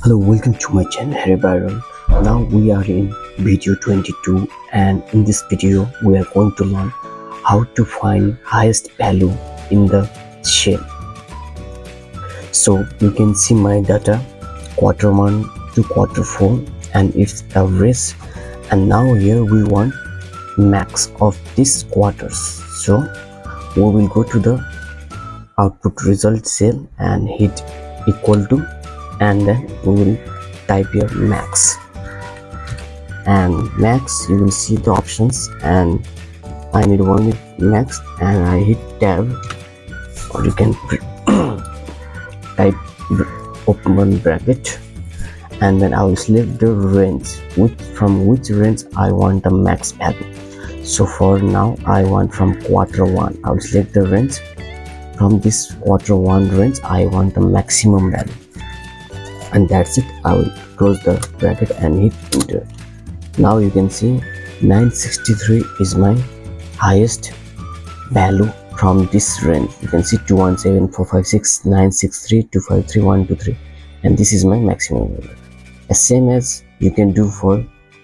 Hello, welcome to my channel Harry Byron. Now we are in video 22, and in this video we are going to learn how to find highest value in the shell. So you can see my data Q1 to Q4 and its average, and now here we want max of these quarters. So we will go to the output result cell and hit equal to, and then we will type here max, and max you will see the options, and I need one with max, and I hit tab, or you can type open bracket, and then I will select the range from which range I want the max value. So for now I want from Q1. I will select the range. From this Q1 range I want the maximum value, and that's it. I will close the bracket and hit enter. Now you can see 963 is my highest value from this range. You can see 217, 456, 963, 253, 123, and this is my maximum value. The same as you can do for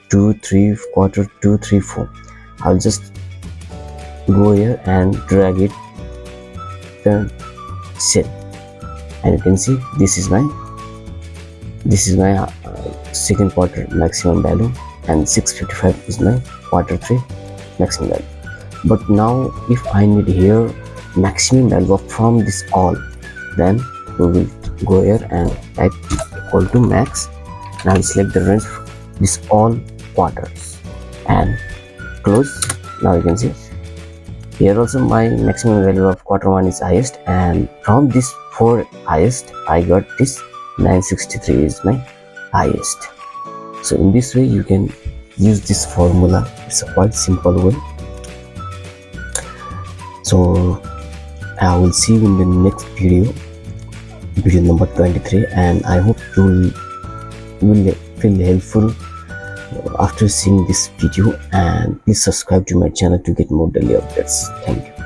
2, 3, quarter 2, 3, 4. I'll just go here and drag it the cell, and you can see this is my second quarter maximum value, and 655 is my Q3 maximum value. But now if I need here maximum value from this all, then we will go here and type equal to max, and I will select the range this all quarters and close. Now you can see here also my maximum value of Q1 is highest, and from this 4 highest I got this 963 is my highest. So in this way you can use this formula. It's a quite simple way. So I will see you in the next video number 23, and I hope you will feel helpful after seeing this video, and please subscribe to my channel to get more daily updates. Thank you.